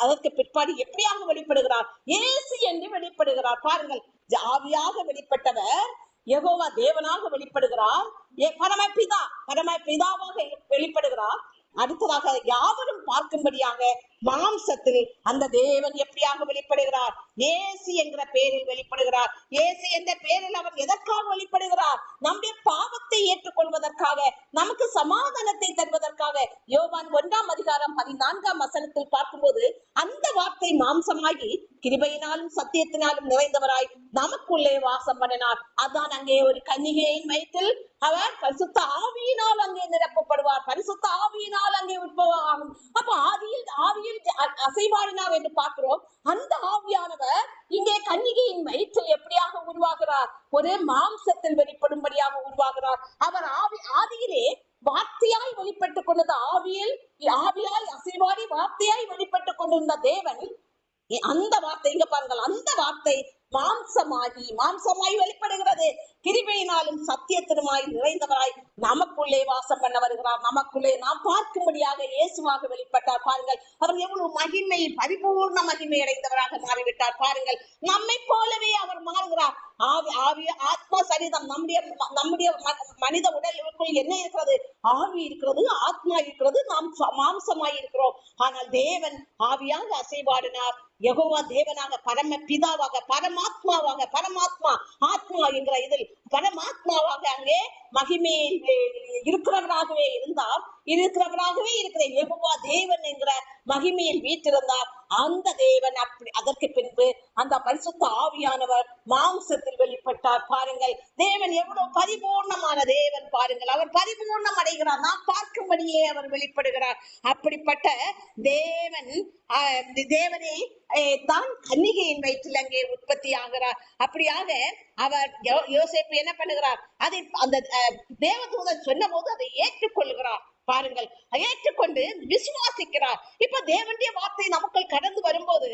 அதற்கு பிற்பாடு எப்படியாக வெளிப்படுகிறார்? இயேசு என்று வெளிப்படுகிறார். பாருங்கள், ஆவியாக வெளிப்பட்டவர் யெகோவா தேவனாக வெளிப்படுகிறார். பரமபிதாவாக வெளிப்படுகிறார். அடுத்ததாக யாவரும் பார்க்கும்படியாக மாம்சத்தில் அந்த தேவன் எப்படியாக வெளிப்படுகிறார்? இயேசு என்கிற பெயரில் வெளிப்படுகிறார். இயேசு என்ற பெயரில் அவர் எதற்காக வெளிப்படுகிறார்? நம்முடைய பாவத்தை ஏற்றுக்கொள்வதற்காக, நமக்கு சமாதானத்தை தருவதற்காக. யோவான் 1:14 பார்க்கும்போது அந்த வார்த்தை மாம்சமாகி கிருபையினாலும் சத்தியத்தினாலும் நிறைந்தவராய் நமக்குள்ளே வாசம் பண்ணினார். அதான் அங்கே ஒரு கன்னிகையின் வயிற்றில் அவர் பரிசுத்த ஆவியினால் அங்கே நிரப்பப்படுவார். பரிசுத்த ஆவியினால் அங்கே உட்பவாகும். அப்ப ஆவியில் அசைவாடினார் என்று பார்க்கிறோம். அந்த ஆவியானவர் இங்கே கன்னிகையின் வயிற்றில் எப்படியாக உருவாகிறார்? ஒரு மாம்சத்தில் வெளிப்படும்படியாக உருவாகிறார். அவர் ஆதியிலே வார்த்தையாய் வெளிப்பட்டுக் கொண்டது. ஆவியாய் அசைவாடி வார்த்தையாய் வெளிப்பட்டுக் கொண்டிருந்த தேவன் அந்த வார்த்தை, இங்க பாருங்கள், அந்த வார்த்தை மாம்சமாய் வெளிப்படுகிறது. கிருபையினாலும் சத்தியத்தினுமாய் நிறைந்தவராய் நமக்குள்ளே வாசம் பண்ண வருகிறார். நமக்குள்ளே நாம் பார்க்கும்படியாக இயேசுவாக வெளிப்பட்டார். பாருங்கள், அவர் எவ்வளவு மகிமை, பரிபூர்ண மகிமை அடைந்தவராக மாறிவிட்டார். பாருங்கள், நம்மை போலவே அவர் மாறுகிறார். ஆத்மா சரீரம், நம்முடைய மனித உடலுக்குள் என்ன இருக்கிறது? ஆவி இருக்கிறது, ஆத்மா இருக்கிறது, நாம் மாம்சமாய் இருக்கிறோம். ஆனால் தேவன் ஆவியாக அசைவாடினார். யெகோவா தேவனாக, பரம பிதாவாக, பரமாத்மா ஆத்மா என்கிற இதில் பரமாத்மாவாக அங்கே மகிமையில் இருக்கிறவராகவே இருக்கிற யெகோவா தேவன் என்கிற மகிமையில் வீற்றிருந்தார். அந்த தேவன் அதற்கு பின்பு அந்த பரிசுத்த ஆவியானவர் மாம்சத்தில் வெளிப்பட்டார். பாருங்கள், தேவன் எவ்வளவு பரிபூர்ணமான தேவன். பாருங்கள், அவர் பரிபூர்ணம் அடைகிறார். நாம் பார்க்கும்படியே அவர் வெளிப்படுகிறார். அப்படிப்பட்ட தேவனை தான் கன்னிகையின் வயிற்றில் அங்கே உற்பத்தி ஆகிறார். அப்படியாக அவர் யோசேப்பு என்ன பண்ணுகிறார்? அதை அந்த தேவதூதன் சொன்ன போது அதை ஏற்றுக்கொள்கிறார். பாருங்கள், ஏற்றுக்கொண்டு விசுவாசிக்கிறார். இப்ப தேவனுடைய வார்த்தை நமக்குள் கடந்து வரும்போது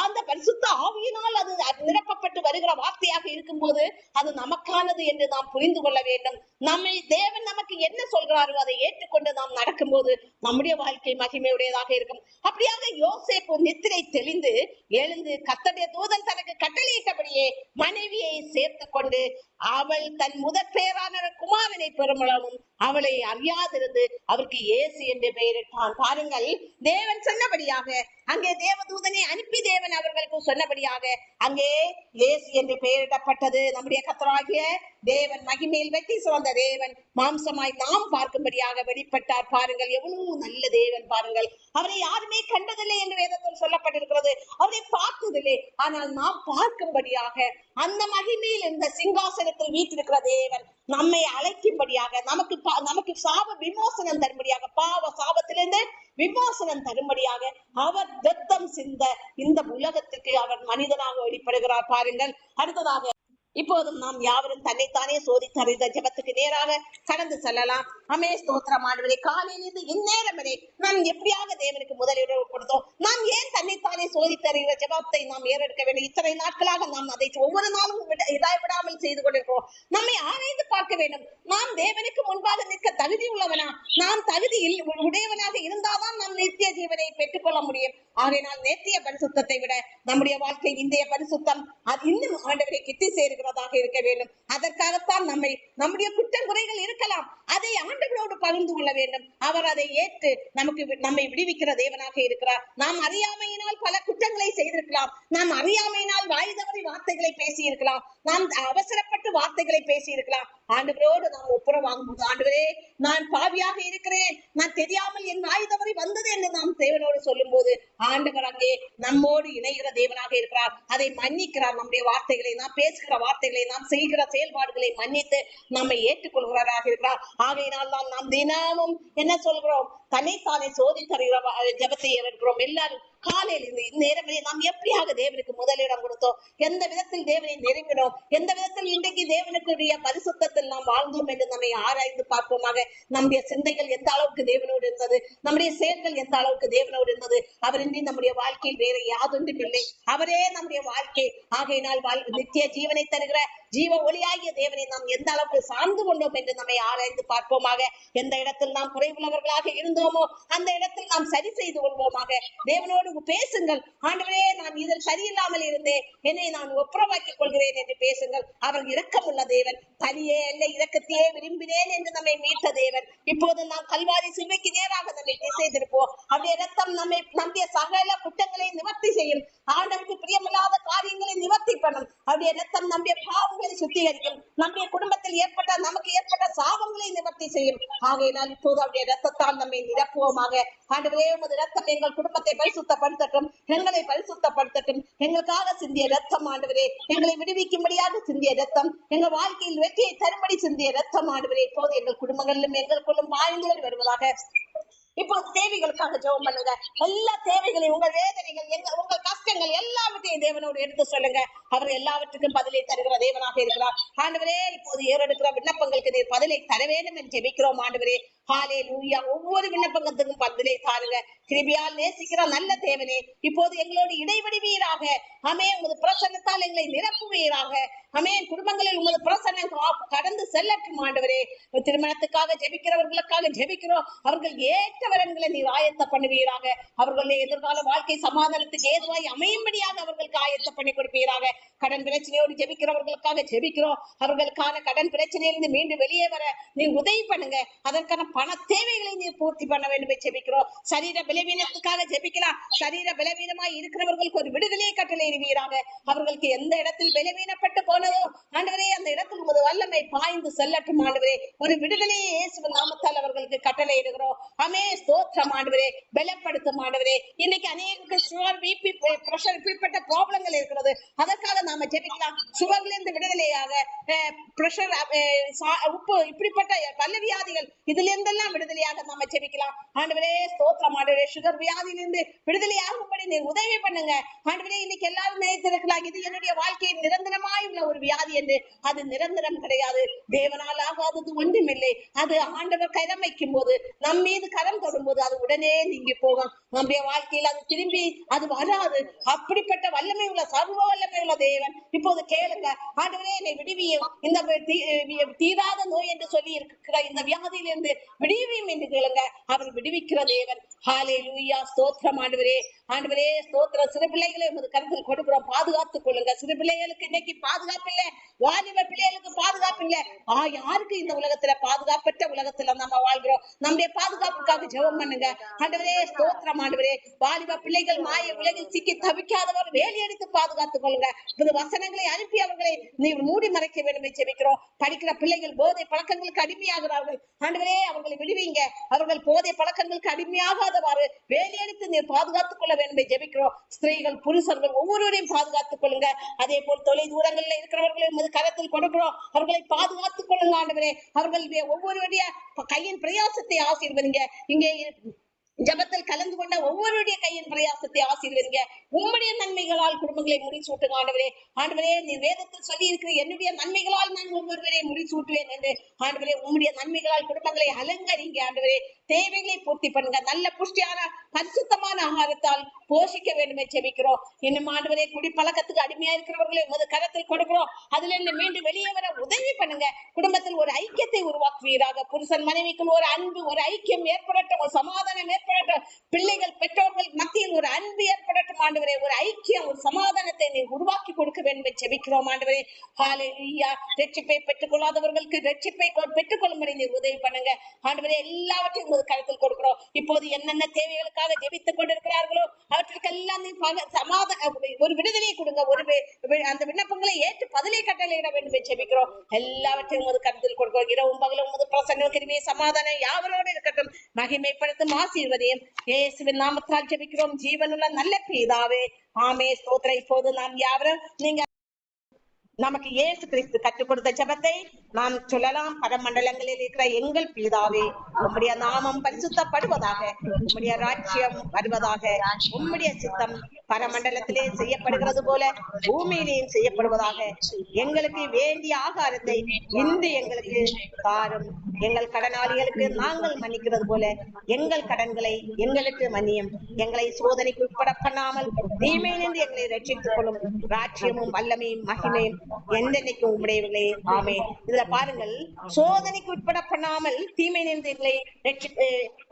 அந்த பரிசுத்த ஆவியினால் அது நிரப்பப்பட்டு வருகிற வார்த்தையாக இருக்கும் போது அது நமக்கானது என்று நாம் புரிந்து கொள்ள வேண்டும். தேவன் நமக்கு என்ன சொல்கிறாரோ அதை ஏற்றுக்கொண்டு நாம் நடக்கும் போது நம்முடைய வாழ்க்கை மகிமையுடையதாக இருக்கும். அப்படியாக யோசேப்பு நித்திரை தெளிந்து எழுந்து கர்த்தருடைய தூதன் தனக்கு கட்டளையிட்டபடியே மனைவியை சேர்த்து கொண்டு அவள் தன் முதற் பெயரான குமாரனை பெருமளவும் அவளை அறியாதிருந்து அவருக்கு இயேசு என்று பெயரிட்டான். பாருங்கள், தேவன் சொன்னபடியாக அங்கே தேவதூதனை அனுப்பி தேவன் அவர்களுக்கு சொன்னபடியாக அங்கே இயேசு என்று பெயரிடப்பட்டது. நம்முடைய கர்த்தராகிய தேவன் மகிமையில் வெற்றி சிறந்த தேவன் மாம்சமாய் நாம் பார்க்கும்படியாக வெளிப்பட்டார். பாருங்கள், எவ்வளவு நல்ல தேவன். பாருங்கள், அவரை யாருமே கண்டதில்லை என்று வேதத்தில் சொல்லப்பட்டிருக்கிறது. அவரை பார்த்ததில்லை, ஆனால் நாம் பார்க்கும்படியாக அந்த மகிமையில் இந்த சிங்காசனத்தில் வீற்றிருக்கிற தேவன் நம்மை அழைக்கும்படியாக, நமக்கு சாப விமோசனம் தரும்படியாக, பாவ சாபத்திலிருந்து விமோசனம் தரும்படியாக அவர் ரத்தம் சிந்த இந்த உலகத்துக்கு அவர் மனிதனாக வெளிப்படுகிறார். பாருங்கள், அடுத்ததாக இப்போதும் நாம் யாவரும் தன்னைத்தானே சோதித்தறிந்த ஜெபத்துக்கு நேராக கடந்து செல்லலாம். அமே ஸ்தோத்திரம் ஆண்டவரே, காலையிலிருந்து இந்நேரம் வரை நாம் எப்படியாக தேவனுக்கு முதலிடம் கொடுத்தோம்? நாம் ஏன் தன்னைத்தானே சோதித்தறிகிற ஜெபத்தை நாம் ஏறெடுக்க வேண்டும்? இத்தனை நாட்களாக நாம் அதை ஒவ்வொரு நாளும் இதாய்விடாமல் செய்து கொண்டிருக்கிறோம். நம்மை ஆராய்ந்து பார்க்க வேண்டும். நாம் தேவனுக்கு முன்பாக நிற்க தகுதி உள்ளவனா? நாம் தகுதி உடையவனாக இருந்தால்தான் நாம் நித்திய ஜீவனை பெற்றுக்கொள்ள முடியும். ஆகையினால் நேத்திய பரிசுத்தத்தை விட நம்முடைய வாழ்க்கை இந்திய பரிசுத்தம் அது இன்னும் ஆண்டவரை கிட்டி சேர்கிறது. செய்கிறதாக இருக்க வேண்டும். அதற்காகத்தான் நம்முடைய குற்றம் குறைகள் இருக்கலாம், அதை ஆண்டவரோடு பகிர்ந்து கொள்ள வேண்டும். அவர் அதை ஏற்று நம்மை விடுவிக்கிற தேவனாக இருக்கிறார். நாம் அறியாமையினால் பல குற்றங்களை செய்திருக்கலாம், நாம் அறியாமையினால் வாய் தவறி வார்த்தைகளை பேசி இருக்கலாம், நாம் அவசரப்பட்டு வார்த்தைகளை பேசி இருக்கலாம். ஆண்டவரோடு நாம் ஒப்புற வாங்கும்போது, ஆண்டவரே நான் பாவியாக இருக்கிறேன், நான் தெரியாமல் என் வாய் தவறி வந்தது என்று நாம் தேவனோடு சொல்லும் போது ஆண்டவர் அங்கே நம்மோடு இணைகிற தேவனாக இருக்கிறார். அதை மன்னிக்கிறார். நம்முடைய வார்த்தைகளை, நாம் பேசுகிற வார்த்தைகளை, நாம் செய்கிற செயல்பாடுகளை மன்னித்து நம்மை ஏற்றுக்கொள்கிறாராக இருக்கிறார். ஆகையினால் தான் நாம் தினமும் என்ன சொல்கிறோம்? தன்னைத்தானே சோதித்தருகிற ஜெபத்தை ஏற்கிறோம். எல்லாரும் காலையில் இந்நேரம் நாம் எப்படியாக தேவனுக்கு முதலிடம் கொடுத்தோம், எந்த விதத்தில் தேவனை நெருங்கினோம், எந்த விதத்தில் இன்றைக்கு தேவனுக்குரிய பரிசுத்தத்தில் நாம் வாழ்ந்தோம் என்று நம்மை ஆராய்ந்து பார்ப்போமாக. நம்முடைய சிந்தைகள் எந்த அளவுக்கு தேவனோடு இருந்தது, நம்முடைய செயல்கள் எந்த அளவுக்கு தேவனோடு இருந்தது. அவரின்றி நம்முடைய வாழ்க்கையில் வேற யாதொன்றும் இல்லை, அவரே நம்முடைய வாழ்க்கை. ஆகையினால் நித்திய ஜீவனை தருகிற ஜீவ ஒளியாகிய தேவனை நாம் எந்த அளவுக்கு சார்ந்து கொண்டோம் என்று நம்மை ஆராய்ந்து பார்ப்போமாக. எந்த இடத்தில் நாம் குறைவுள்ளவர்களாக இருந்தோமோ அந்த இடத்தில் நாம் சரி செய்து கொள்வோமாக. தேவனோடு பேசுங்கள். ஆண்டவரே நான் இதில் சரியில்லாமல் இருந்தேன், என்னை நான் ஒப்புரவாக்கிக் கொள்கிறேன் என்று பேசுங்கள். அவர் இரக்கமுள்ள தேவன், பலியே அல்ல இரக்கத்தையே விரும்பினேன் என்று நம்மை மீட்ட தேவன். இப்போது நாம் கல்வாரி சிலுவைக்கு நேராக நம்மை திசை திருப்போம். அவருடைய இரத்தம் நம்முடைய சகல குற்றங்களை நிவர்த்தி செய்யும். ஆண்டவருக்கு பிரியமில்லாத காரியங்களை நிவர்த்தி பண்ணும். அவருடைய இரத்தம் நம்முடைய பாவங்களை சுத்திகரிக்கும். நம்முடைய குடும்பத்தில் நமக்கு ஏற்பட்ட சாபங்களை நிவர்த்தி செய்யும். ஆகையினால் இப்போது அவருடைய இரத்தத்தால் நம்மை நிரப்புவோமாக. ஆண்டவரே உமது இரத்தம் எங்கள் குடும்பத்தை பரிசுத்தப்படுத்தட்டும், எங்களை பரிசுத்தப்படுத்தட்டும். எங்களுக்காக சிந்திய இரத்தம் ஆண்டவரே, எங்களை விடுவிக்கும்படியாக சிந்திய இரத்தம், எங்கள் வாழ்க்கையில் வெற்றியை தரும்படி சிந்திய இரத்தம் ஆண்டவரே, இப்போது எங்கள் குடும்பங்களிலும் எங்களுக்குள்ளும் பாய்ந்து வருவதாக. இப்போது தேவைகளுக்காக ஜெபம் பண்ணுங்க. எல்லா தேவைகளையும், உங்கள் வேதனைகள், உங்கள் கஷ்டங்கள் எல்லாவற்றையும் தேவனோடு எடுத்து சொல்லுங்க. அவர் எல்லாவற்றுக்கும் பதிலை தருகிற தேவனாக இருக்கிறார். ஆண்டவரே இப்போது ஏறெடுக்கிற விண்ணப்பங்களுக்கு நீர் பதிலை தர வேண்டும் என்று ஜெபிக்கிறோம். ஆண்டவரே ஹல்லேலூயா. ஒவ்வொரு விண்ணப்பங்களுக்கும் பதிலை தாருங்க. கிருபையால் நேசிக்கிற நல்ல தேவனே, இப்போது எங்களோடு இடைவெளிவீராக. ஆமென். உமது பிரசன்னத்தால் எங்களை நிரப்புவீராக. ஆமென். குடும்பங்களில் உமது பிரசன்னம் கடந்து செல்லட்டும் ஆண்டவரே. திருமணத்துக்காக ஜெபிக்கிறவர்களுக்காக ஜெபிக்கிறோம். அவர்கள் ஏற்ற வரன்களை நீர் ஆயத்த பண்ணுவீராக. அவர்களுடைய எதிர்கால வாழ்க்கை சமாதானத்துக்கு ஏதுவாய் அமையும்படியாக அவர்களுக்கு ஆயத்த பண்ணி கொடுப்பீராக. கடன் பிரச்சனையோடு ஜெபிக்கிறவர்களுக்காக ஜெபிக்கிறோம். அவர்களுக்கான கடன் பிரச்சனையிலிருந்து மீண்டும் வெளியே வர நீர் உதவி பண்ணுங்க. அதற்கான பண தேவைகளை நீர் பூர்த்தி பண்ண வேண்டும் ஜெபிக்கிறோம். சரீர பலவீனத்துக்காக ஜெபிக்கலாம். சரீர பலவீனமாய் இருக்கிறவர்களுக்கு ஒரு விடுதலையை கட்டளையிடுவீராக. அவர்களுக்கு எந்த இடத்தில் பலவீனப்பட்டு போனதோ ஆண்டவரே அந்த இடத்தில் உமது வல்லமை பாய்ந்து செல்லட்டும் ஆண்டவரே. ஒரு விடுதலையை இயேசுவின் நாமத்தால் அவர்களுக்கு கட்டளையிடுகிறோம். ஆமென். ஸ்தோத்திரம் ஆண்டவரே. பலப்படுத்தும் ஆண்டவரே. இன்னைக்கு அநேக சுகர், பிபி, பிரஷர் இப்படிப்பட்ட ப்ராப்ளங்கள் இருக்கிறது. அதற்காக நாம ஜெபிக்கலாம். சுகர்ல இருந்து விடுதலையாக, பிரஷர், உப்பு இப்படிப்பட்ட பல வியாதிகள் இதுல இருந்தெல்லாம் விடுதலையாக நாம ஜெபிக்கலாம். ஆண்டவரே ஸ்தோத்திரம் ஆண்டவரே. சுகர் வியாதியிலிருந்து விடுதலையாகும்படி நீர் உதவி பண்ணுங்க ஆண்டவரே. இன்னைக்கு எல்லாரும் நினைத்திருக்கலாம் இது என்னுடைய வாழ்க்கையில் நிரந்தரமாய் உள்ள ஒரு வியாதி என்று. அது நிரந்தரம் கிடையாது. தேவனால் ஆகாதது ஒன்றுமில்லை. அது ஆண்டவர் கரம் வைக்கும் போது, நம் மீது கரம் தொடும்போது அது உடனே நீங்கி போகும். நம்முடைய வாழ்க்கையில் அது திரும்பி அது வராது. அப்படிப்பட்ட வல்லமை உள்ள, சர்வ வல்லமை உள்ள தேவன் இப்போது கேளுங்க. ஆண்டவரே என்னை விடுவியும், இந்த தீராத நோய் என்று சொல்லி இருக்கிற இந்த வியாதியிலிருந்து விடுவியும் என்று கேளுங்க. அவர் விடுவிக்கிற தேவன். ஹல்லேலூயா. ஸ்தோத்திரம் ஆண்டவரே. ஆண்டவரே ஸ்தோத்திரம். சிறு பிள்ளைகளை உமது கருத்தில் கொடுக்கிறோம். பாதுகாத்துக் கொள்ளுங்க. சிறு பிள்ளைகளுக்கு இன்னைக்கு பாதுகாப்பு இல்லை. வாலிப பிள்ளைகளுக்கு பாதுகாப்பு இல்லை. யாருக்கு இந்த உலகத்துல பாதுகாப்பற்ற உலகத்துல நம்ம வாழ்கிறோம். நம்முடைய பாதுகாப்புக்காக ஜெபம் பண்ணுங்க. ஆண்டவரே ஸ்தோத்திரம் ஆண்டவரே. வாலிப பிள்ளைகள் மாய உலகில் சிக்கி தவிக்காதவர் வேலையடித்து பாதுகாத்துக் கொள்ளுங்க. இந்த வசனங்களை அனுப்பி அவர்களை நீர் மூடி மறைக்க வேண்டும் என்று ஜெபிக்கிறோம். படிக்கிற பிள்ளைகள் போதை பழக்கங்களுக்கு அடிமையாகிறார்கள். ஆண்டவரே அவர்களை விடுவீங்க. அவர்கள் போதை பழக்கங்களுக்கு அடிமையாகாதவாறு வேலையடித்து நீர் பாதுகாத்துக் கொள்ள வேண்டும் என்று ஜெபிக்கிறோம். ஸ்திரீகள், புருஷர்கள் ஒவ்வொருவரையும் பாதுகாத்துக் கொள்ளுங்க. அதே போல் தொலை தூரங்களில் இருக்கிறவர்களையும் கரத்தில் கொடுக்கிறோம். அவர்களை பாதுகாத்துக் கொள்ளுங்க ஆண்டவரே. அவர்களுடைய ஒவ்வொருவருடைய கையின் பிரயாசத்தை ஆசீர்வதிங்க. இங்கே ஜபத்தில் கலந்து கொண்ட ஒவ்வொருடைய கையின் பிரயாசத்தை ஆசீர்வதிங்க. உம்முடைய நன்மைகளால் குடும்பங்களை முடிசூட்டுங்க ஆண்டவரே. ஆண்டவரே நீர் வேதத்தில் சொல்லி இருக்கிற என்னுடைய நன்மைகளால் நான் ஒவ்வொருவரை முடிசூட்டுவேன் என்று. ஆண்டவரே உம்முடைய நன்மைகளால் குடும்பங்களை அலங்கரிங்க ஆண்டவரே. தேவைகளை பூர்த்தி பண்ணுங்க. நல்ல புஷ்டியான பரிசுத்தமான ஆகாரத்தால் போஷிக்க வேண்டும் என்று ஜெபிக்கிறோம். இன்னும் ஆண்டவரே குடிப்பழக்கத்துக்கு அடிமையா இருக்கிறவர்களை உமது கரத்தில் கொடுக்கிறோம். அதுல இருந்து மீண்டும் வெளியே வர உதவி பண்ணுங்க. குடும்பத்தில் ஒரு ஐக்கியத்தை உருவாக்குவீராக. புருஷன் மனைவிக்குள் ஒரு அன்பு, ஒரு ஐக்கியம் ஏற்படட்டும், ஒரு சமாதானம் ஏற்படட்டும். பிள்ளைகள் பெற்றோர்கள் மத்தியில் ஒரு அன்பு ஏற்படட்டும் ஆண்டவரே. ஒரு ஐக்கியம், ஒரு சமாதானத்தை நீ உருவாக்கி கொடுக்க வேண்டும் செபிக்கிறோம் ஆண்டவரே. ஹalleluya. ரட்சிப்பை பெற்றுக் கொள்ளாதவர்களுக்கு ரட்சிப்பை பெற்றுக்கொள்ளும்படி நீர் உதவி பண்ணுங்க ஆண்டவரே. எல்லாவற்றையும் உமது கருத்தில் கொடுக்கிறோம். இப்போது என்னென்ன தேவைகளுக்காக ஜெபித்துக் கொண்டிருக்கிறார்களோ அவற்றுக்கெல்லாம் நீ ஒரு விடுதலையை கொடுங்க. அந்த விண்ணப்பங்களை ஏற்று பதிலை கட்டளையிட வேண்டும் செபிக்கிறோம். எல்லாவற்றையும் உமது கருத்தில் கொடுக்கிறோம். இரவும் பகலும் உமது பிரசன்ன கிருபை சமாதானம் யாவரோடு இருக்கட்டும். மகிமைப்படுத்தும் ஆசீர்வதியும் இயேசுவின் நாமத்தால் ஜெபிக்கிறோம் ஜீவனுள்ள நல்ல பிதாவே. ஆமே ஸ்தோத்திரம். இப்போது நாம் யாவரும் நீங்க நமக்கு இயேசு கிறிஸ்து கற்றுக் கொடுத்த ஜெபத்தை நாம் சொல்லலாம். பரமண்டலங்களில் இருக்கிற எங்கள் பிதாவே, உம்முடைய நாமம் பரிசுத்தப்படுவதாக, உம்முடைய ராஜ்யம் வருவதாக, உம்முடைய சித்தம் பரமண்டலத்திலே செய்யப்படுகிறது போல பூமியிலேயும் செய்யப்படுவதாக. எங்களுக்கு வேண்டிய ஆகாரத்தை இன்று எங்களுக்கு தாரும். எங்கள் கடனாளிகளுக்கு நாங்கள் மன்னிக்கிறது போல எங்கள் கடன்களை எங்களுக்கு மன்னியும். எங்களை சோதனைக்கு உட்பட பண்ணாமல் தீமையிலிருந்து எங்களை ரட்சித்துக் கொள்ளும். ராஜ்யமும் வல்லமையும் மகிமையும் என்றைக்கும் உம்முடையவர்களே. ஆமே. இதுல பாருங்கள், சோதனைக்கு உட்பட பண்ணாமல் தீமையிலிருந்து எங்களை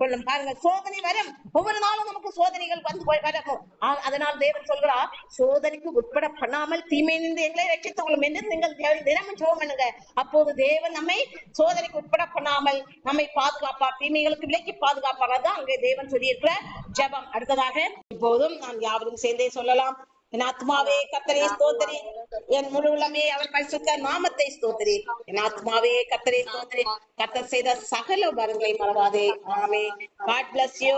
கொள்ளும். பாருங்கள், சோதனை வரும். ஒவ்வொரு நாளும் நமக்கு சோதனைகள் வந்து வரும். அதனால் தேவன் சொல்கிறார், சோதனைக்கு உட்பட பண்ணாமல் தீமையிலிருந்து எங்களை ரட்சித்துக் கொள்ளும் என்று நீங்கள் தினமும் ஜெபம் பண்ணுங்க. அப்போது தேவன் நம்மை சோதனைக்கு உட்பட பண்ணாமல் நம்மை பாதுகாப்பார், தீமைகளுக்கு விலக்கி பாதுகாப்பார். அதான் அங்கே தேவன் சொல்லியிருக்கிற ஜெபம். அடுத்ததாக இப்போதும் நாம் யாவரும் சேர்ந்தே சொல்லலாம். என் ஆத்மாவே கர்த்தரை ஸ்தோத்திரி, என் முழு உள்ளமே அவர் பரிசுத்த நாமத்தை ஸ்தோத்திரி. என் ஆத்மாவே கர்த்தரை ஸ்தோத்திரி, கர்த்தர் செய்த சகல உபகாரங்களை மறவாதே. ஆமென். God bless you.